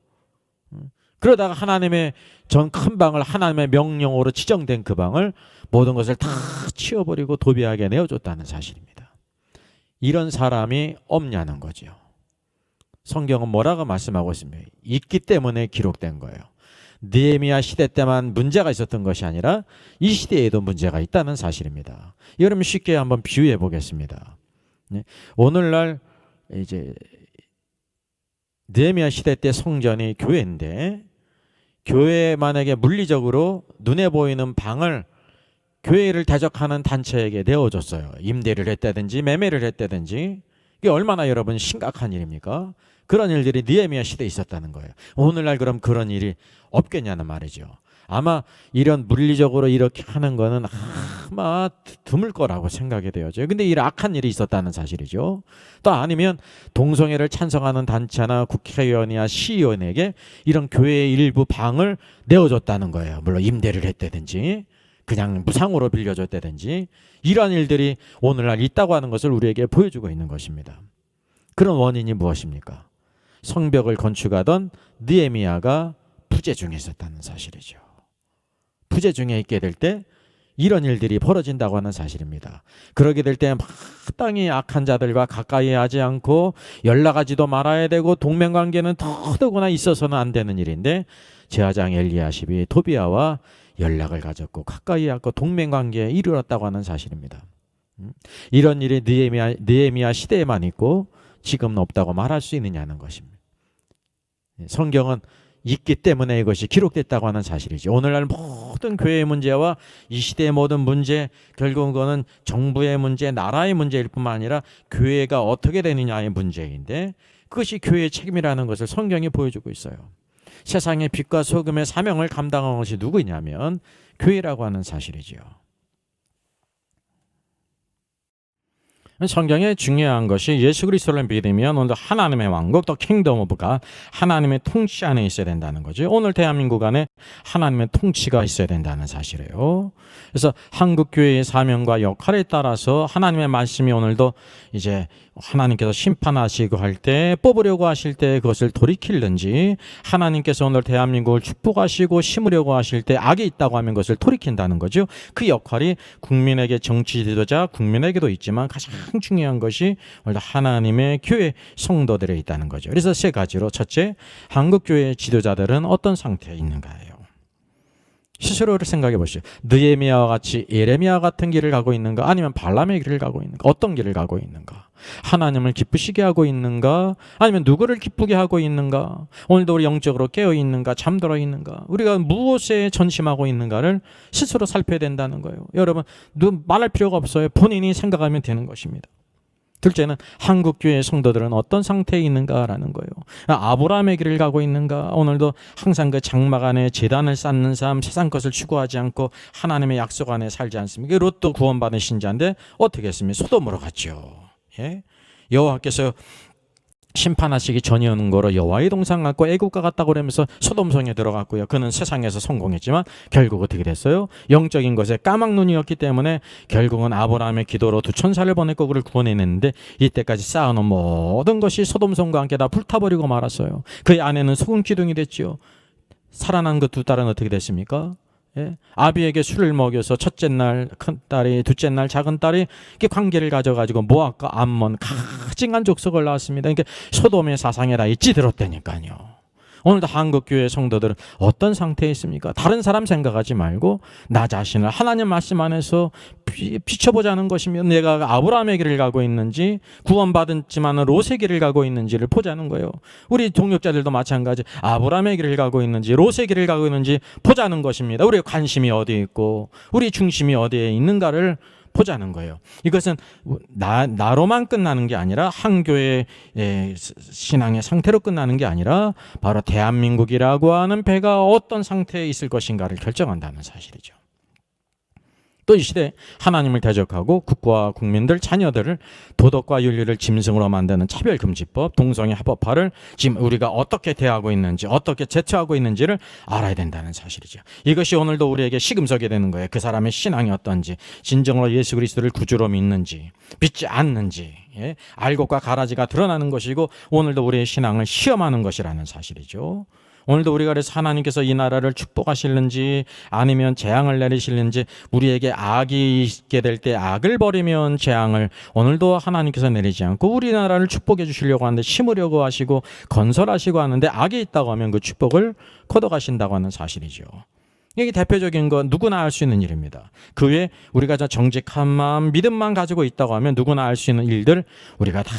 그러다가 하나님의 전 큰 방을 하나님의 명령으로 지정된 그 방을 모든 것을 다 치워버리고 도비아에게 내어줬다는 사실입니다. 이런 사람이 없냐는 거죠. 성경은 뭐라고 말씀하고 있습니까? 있기 때문에 기록된 거예요. 느헤미야 시대 때만 문제가 있었던 것이 아니라 이 시대에도 문제가 있다는 사실입니다. 여러분 쉽게 한번 비유해 보겠습니다. 오늘날 이제 느헤미야 시대 때 성전이 교회인데, 교회에 만약에 물리적으로 눈에 보이는 방을 교회를 대적하는 단체에게 내어줬어요. 임대를 했다든지 매매를 했다든지. 이게 얼마나 여러분 심각한 일입니까? 그런 일들이 느헤미야 시대에 있었다는 거예요. 오늘날 그럼 그런 일이 없겠냐는 말이죠. 아마 이런 물리적으로 이렇게 하는 거는 아마 드물 거라고 생각이 되어져요. 근데 이런 악한 일이 있었다는 사실이죠. 또 아니면 동성애를 찬성하는 단체나 국회의원이나 시의원에게 이런 교회의 일부 방을 내어줬다는 거예요. 물론 임대를 했다든지 그냥 무상으로 빌려줬다든지 이러한 일들이 오늘날 있다고 하는 것을 우리에게 보여주고 있는 것입니다. 그런 원인이 무엇입니까? 성벽을 건축하던 느헤미야가 부재 중에 있었다는 사실이죠. 부재 중에 있게 될 때 이런 일들이 벌어진다고 하는 사실입니다. 그러게 될 때 마땅히 악한 자들과 가까이 하지 않고 연락하지도 말아야 되고 동맹관계는 더더구나 있어서는 안 되는 일인데, 제사장 엘리야십이 도비야와 연락을 가졌고 가까이 하고 동맹관계에 이르렀다고 하는 사실입니다. 이런 일이 느헤미야 시대에만 있고 지금은 없다고 말할 수 있느냐는 것입니다. 성경은 있기 때문에 이것이 기록됐다고 하는 사실이죠. 오늘날 모든 교회의 문제와 이 시대의 모든 문제, 결국은 그거는 정부의 문제, 나라의 문제일 뿐만 아니라 교회가 어떻게 되느냐의 문제인데, 그것이 교회의 책임이라는 것을 성경이 보여주고 있어요. 세상의 빛과 소금의 사명을 감당한 것이 누구냐면 교회라고 하는 사실이죠. 성경에 중요한 것이 예수 그리스도를 믿으면 오늘 하나님의 왕국, 또 킹덤 오브 갓, 하나님의 통치 안에 있어야 된다는 거죠. 오늘 대한민국 안에 하나님의 통치가 있어야 된다는 사실이에요. 그래서 한국 교회의 사명과 역할에 따라서 하나님의 말씀이 오늘도 이제 하나님께서 심판하시고 할 때, 뽑으려고 하실 때 그것을 돌이키는지, 하나님께서 오늘 대한민국을 축복하시고 심으려고 하실 때 악이 있다고 하면 그것을 돌이킨다는 거죠. 그 역할이 국민에게 정치 지도자, 국민에게도 있지만 가장 중요한 것이 오늘 하나님의 교회 성도들에 있다는 거죠. 그래서 세 가지로, 첫째, 한국 교회 지도자들은 어떤 상태에 있는가예요. 스스로를 생각해 보시죠. 느헤미야와 같이 예레미야 같은 길을 가고 있는가, 아니면 발람의 길을 가고 있는가, 어떤 길을 가고 있는가, 하나님을 기쁘시게 하고 있는가, 아니면 누구를 기쁘게 하고 있는가, 오늘도 우리 영적으로 깨어 있는가, 잠들어 있는가, 우리가 무엇에 전심하고 있는가를 스스로 살펴야 된다는 거예요. 여러분, 말할 필요가 없어요. 본인이 생각하면 되는 것입니다. 둘째는 한국 교회 성도들은 어떤 상태에 있는가라는 거예요. 아브라함의 길을 가고 있는가, 오늘도 항상 그 장막 안에 제단을 쌓는 삶, 세상 것을 추구하지 않고 하나님의 약속 안에 살지 않습니까? 롯도 구원받은 신자인데 어떻게 했습니까? 소돔으로 갔죠. 예? 여호와께서 심판하시기 전이었는 거로 여호와의 동상 갖고 애국가 같다고 그러면서 소돔성에 들어갔고요. 그는 세상에서 성공했지만 결국 어떻게 됐어요? 영적인 것에 까막눈이었기 때문에 결국은 아브라함의 기도로 두 천사를 보냈고 그를 구원해냈는데, 이때까지 쌓아놓은 모든 것이 소돔성과 함께 다 불타버리고 말았어요. 그의 아내는 소금 기둥이 됐지요. 살아난 그 두 딸은 어떻게 됐습니까? 예? 아비에게 술을 먹여서 첫째 날 큰 딸이, 둘째 날 작은 딸이 이렇게 관계를 가져가지고 모압과 암몬 가증한 족속을 낳았습니다. 그러니까 소돔의 사상에 다 찌들었다니까요. 오늘도 한국교회 성도들은 어떤 상태에 있습니까? 다른 사람 생각하지 말고 나 자신을 하나님 말씀 안에서 비춰보자는 것이면, 내가 아브라함의 길을 가고 있는지, 구원받았지만 롯의 길을 가고 있는지를 보자는 거예요. 우리 동역자들도 마찬가지, 아브라함의 길을 가고 있는지 롯의 길을 가고 있는지 보자는 것입니다. 우리의 관심이 어디에 있고 우리 중심이 어디에 있는가를 보자는 거예요. 이것은 나로만 끝나는 게 아니라 한교의 신앙의 상태로 끝나는 게 아니라 바로 대한민국이라고 하는 배가 어떤 상태에 있을 것인가를 결정한다는 사실이죠. 또 이 시대에 하나님을 대적하고 국가와 국민들, 자녀들을 도덕과 윤리를 짐승으로 만드는 차별금지법, 동성애 합법화를 지금 우리가 어떻게 대하고 있는지, 어떻게 제처하고 있는지를 알아야 된다는 사실이죠. 이것이 오늘도 우리에게 시금석이 되는 거예요. 그 사람의 신앙이 어떤지, 진정으로 예수 그리스도를 구주로 믿는지, 믿지 않는지, 알곡과 가라지가 드러나는 것이고 오늘도 우리의 신앙을 시험하는 것이라는 사실이죠. 오늘도 우리가 그래서 하나님께서 이 나라를 축복하실는지 아니면 재앙을 내리실는지, 우리에게 악이 있게 될 때 악을 버리면 재앙을 오늘도 하나님께서 내리지 않고 우리나라를 축복해 주시려고 하는데, 심으려고 하시고 건설하시고 하는데 악이 있다고 하면 그 축복을 걷어가신다고 하는 사실이죠. 이게 대표적인 건 누구나 알 수 있는 일입니다. 그 외에 우리가 정직한 마음, 믿음만 가지고 있다고 하면 누구나 알 수 있는 일들, 우리가 다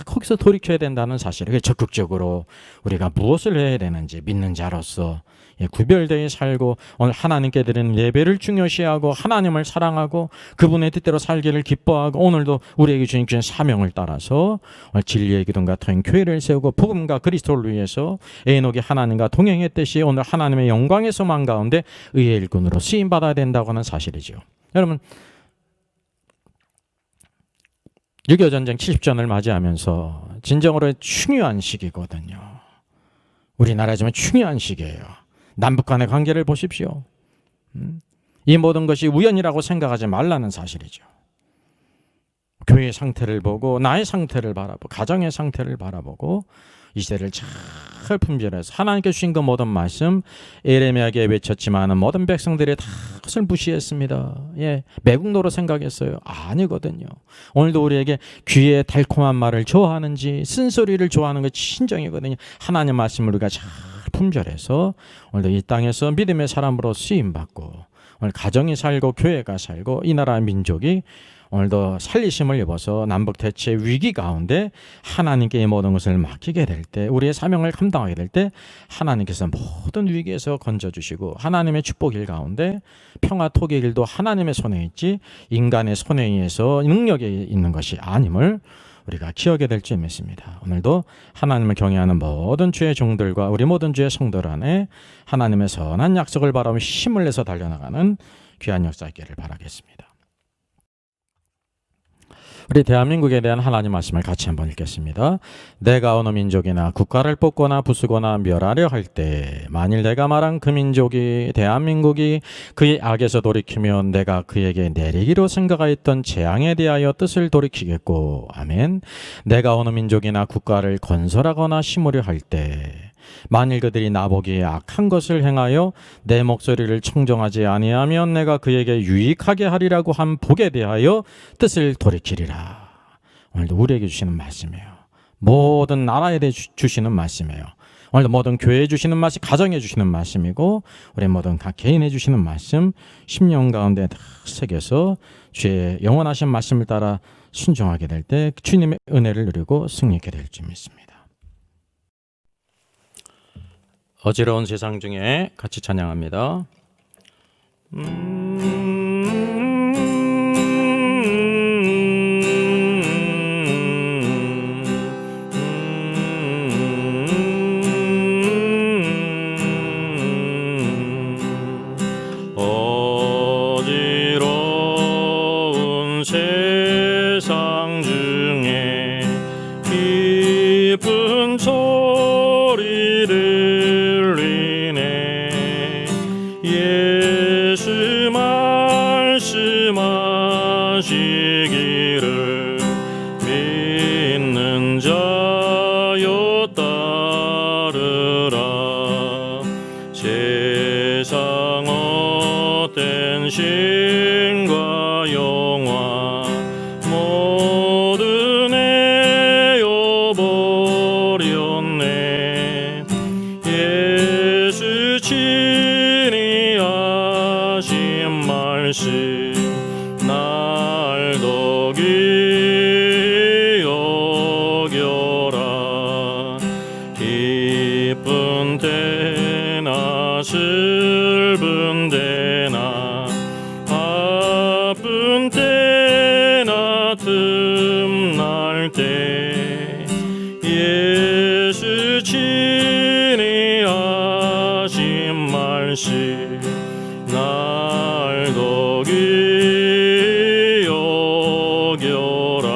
거기서 돌이켜야 된다는 사실을 적극적으로 우리가 무엇을 해야 되는지 믿는 자로서 구별되어 살고, 오늘 하나님께 드리는 예배를 중요시하고 하나님을 사랑하고 그분의 뜻대로 살기를 기뻐하고, 오늘도 우리에게 주신 사명을 따라서 진리의 기둥 같은 교회를 세우고 복음과 그리스도를 위해서 에녹이 하나님과 동행했듯이 오늘 하나님의 영광의 소망 가운데 의의 일꾼으로 쓰임받아야 된다고 하는 사실이죠. 여러분, 6.25 전쟁 70전을 맞이하면서 진정으로 중요한 시기거든요. 우리나라지만 중요한 시기예요. 남북 간의 관계를 보십시오. 이 모든 것이 우연이라고 생각하지 말라는 사실이죠. 교회의 상태를 보고 나의 상태를 바라보고 가정의 상태를 바라보고 이 시대를 잘 분별해서 하나님께 주신 그 모든 말씀, 예레미야에게 외쳤지만 모든 백성들이 다 그것을 무시했습니다. 매국노로 생각했어요. 아니거든요. 오늘도 우리에게 귀에 달콤한 말을 좋아하는지 쓴소리를 좋아하는 게 친정이거든요. 하나님 말씀을 우리가 잘 분별해서 오늘도 이 땅에서 믿음의 사람으로 쓰임받고, 오늘 가정이 살고 교회가 살고 이 나라 민족이 오늘도 살리심을 입어서 남북 대체 위기 가운데 하나님께 이 모든 것을 맡기게 될 때, 우리의 사명을 감당하게 될 때 하나님께서 모든 위기에서 건져주시고, 하나님의 축복일 가운데 평화 토기의 길도 하나님의 손에 있지 인간의 손에 의해서 능력이 있는 것이 아님을 우리가 기억해야 될 줄 믿습니다. 오늘도 하나님을 경외하는 모든 주의 종들과 우리 모든 주의 성들 안에 하나님의 선한 약속을 바라며 힘을 내서 달려나가는 귀한 역사 있기를 바라겠습니다. 우리 대한민국에 대한 하나님 말씀을 같이 한번 읽겠습니다. 내가 어느 민족이나 국가를 뽑거나 부수거나 멸하려 할 때 만일 내가 말한 그 민족이 대한민국이 그의 악에서 돌이키면 내가 그에게 내리기로 생각하였던 재앙에 대하여 뜻을 돌이키겠고, 아멘. 내가 어느 민족이나 국가를 건설하거나 심으려 할 때 만일 그들이 나보기에 악한 것을 행하여 내 목소리를 청정하지 아니하면 내가 그에게 유익하게 하리라고 한 복에 대하여 뜻을 돌이키리라. 오늘도 우리에게 주시는 말씀이에요. 모든 나라에 대해 주시는 말씀이에요. 오늘도 모든 교회에 주시는 말씀, 가정에 주시는 말씀이고, 우리 모든 각 개인에 주시는 말씀, 심령 가운데 다 새겨서 주의 영원하신 말씀을 따라 순종하게 될 때 주님의 은혜를 누리고 승리하게 될 줄 믿습니다. 어지러운 세상 중에 같이 찬양합니다. 어지러운 세상 중에 깊은 소리 들리네. 예수 말씀하시기를 믿는 자여 따르라. 세상 헛된 신과 영화 모두 내어버렸네. 예수 친히 하신 말씀 날 더 귀히 여겨라. 기쁜 때나 슬픈 때나 아픈 때나 틈날 때 예수 친히 하신 말씀 날 더 귀히 여겨라.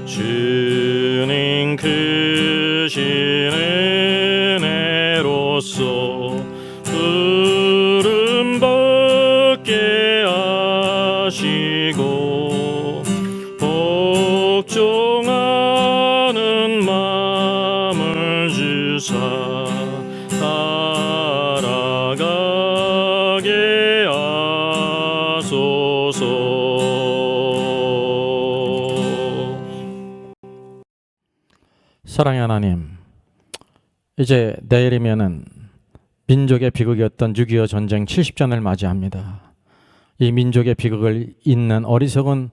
주님 크신 은혜로서 구름 벗게 하시고 복종하는 마음을 주사 사랑의 하나님, 이제 내일이면은 민족의 비극이었던 6.25 전쟁 70전을 맞이합니다. 이 민족의 비극을 잇는 어리석은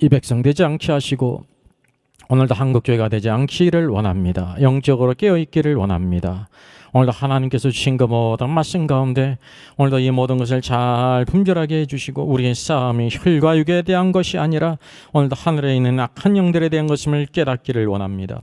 이 백성 되지 않게 하시고 오늘도 한국교회가 되지 않기를 원합니다. 영적으로 깨어있기를 원합니다. 오늘도 하나님께서 주신 그 모든 말씀 가운데 오늘도 이 모든 것을 잘 분별하게 해주시고 우리의 싸움이 혈과 육에 대한 것이 아니라 오늘도 하늘에 있는 악한 영들에 대한 것임을 깨닫기를 원합니다.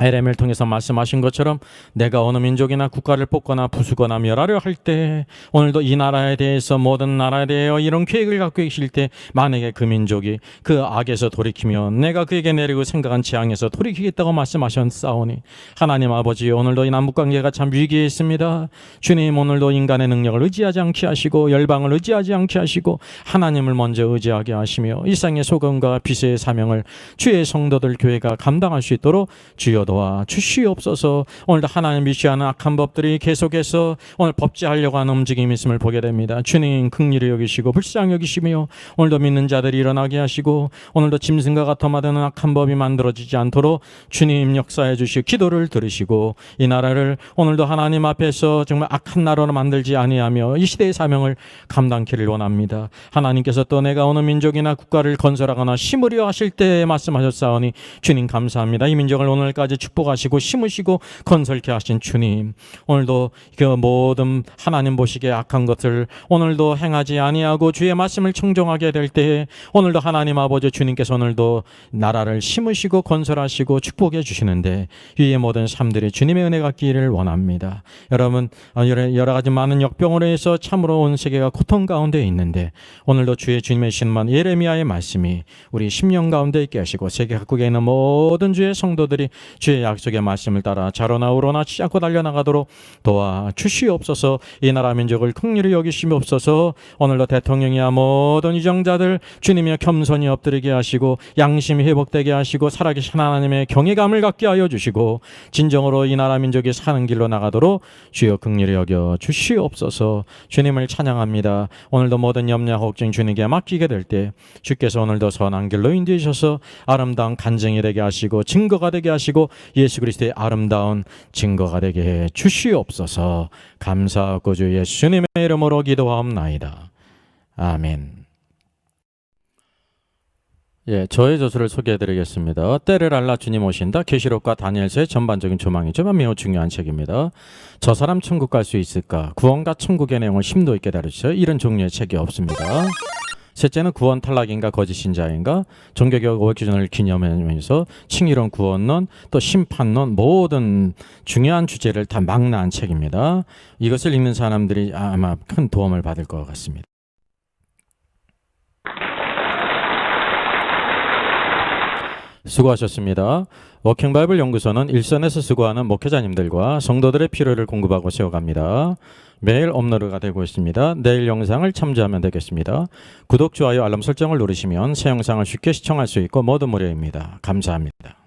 에레미야를 통해서 말씀하신 것처럼 내가 어느 민족이나 국가를 뽑거나 부수거나 멸하려 할 때 오늘도 이 나라에 대해서 모든 나라에 대하여 이런 계획을 갖고 계실 때 만약에 그 민족이 그 악에서 돌이키면 내가 그에게 내리고 생각한 재앙에서 돌이키겠다고 말씀하셨사오니 하나님 아버지, 오늘도 이 남북관계가 참 위기에 있습니다. 주님, 오늘도 인간의 능력을 의지하지 않게 하시고 열방을 의지하지 않게 하시고 하나님을 먼저 의지하게 하시며 이 땅의 소금과 빛의 사명을 주의 성도들 교회가 감당할 수 있도록 주여 도와 주시옵소서. 오늘도 하나님 미시하는 악한 법들이 계속해서 오늘 법제하려고 하는 움직임이 있음을 보게 됩니다. 주님 긍휼히 여기시고 불쌍히 여기시며 오늘도 믿는 자들이 일어나게 하시고 오늘도 짐승과 같아 마다는 악한 법이 만들어지지 않도록 주님 역사해 주시고 기도를 들으시고 이 나라를 오늘도 하나님 앞에서 정말 악한 나라로 만들지 아니하며 이 시대의 사명을 감당키를 원합니다. 하나님께서 또 내가 어느 민족이나 국가를 건설하거나 심으려 하실 때 말씀하셨사오니 주님 감사합니다. 이 민족을 오늘까지 축복하시고 심으시고 건설케 하신 주님, 오늘도 그 모든 하나님 보시기에 악한 것을 오늘도 행하지 아니하고 주의 말씀을 청종하게 될 때에 오늘도 하나님 아버지 주님께서 오늘도 나라를 심으시고 건설하시고 축복해 주시는데 위의 모든 삶들이 주님의 은혜가 있기를 원합니다. 여러분, 여러 가지 많은 역병으로 해서 참으로 온 세계가 고통 가운데 있는데 오늘도 주님의 신만 예레미야의 말씀이 우리 심령 가운데 있게 하시고 세계 각국에 있는 모든 주의 성도들이 주의 약속의 말씀을 따라 자로나 우로나 치지 않고 달려나가도록 도와 주시옵소서. 이 나라 민족을 긍휼히 여기시옵소서. 오늘도 대통령이야 모든 이정자들 주님의 겸손히 엎드리게 하시고 양심이 회복되게 하시고 살아계신 하나님의 경외감을 갖게 하여 주시고 진정으로 이 나라 민족이 사는 길로 나가도록 주여 긍휼히 여겨 주시옵소서. 주님을 찬양합니다. 오늘도 모든 염려 걱정 주님께 맡기게 될 때 주께서 오늘도 선한 길로 인도하셔서 아름다운 간증이 되게 하시고 증거가 되게 하시고 예수 그리스도의 아름다운 증거가 되게 해 주시옵소서. 감사하고 주 예수님의 이름으로 기도하옵나이다. 아멘. 저의 저수를 소개해드리겠습니다. 때를 알라 주님 오신다. 계시록과 다니엘서의 전반적인 조망이지만 매우 중요한 책입니다. 저 사람 천국 갈 수 있을까? 구원과 천국의 내용을 심도 있게 다루죠. 이런 종류의 책이 없습니다. 셋째는 구원 탈락인가 거짓 신자인가, 종교개혁 5기준을 기념하면서 칭의론, 구원론, 또 심판론 모든 중요한 주제를 다 망라한 책입니다. 이것을 읽는 사람들이 아마 큰 도움을 받을 것 같습니다. 수고하셨습니다. 워킹바이블 연구소는 일선에서 수고하는 목회자님들과 성도들의 필요를 공급하고 세워갑니다. 매일 업로드가 되고 있습니다. 내일 영상을 참조하면 되겠습니다. 구독, 좋아요, 알람 설정을 누르시면 새 영상을 쉽게 시청할 수 있고 모두 무료입니다. 감사합니다.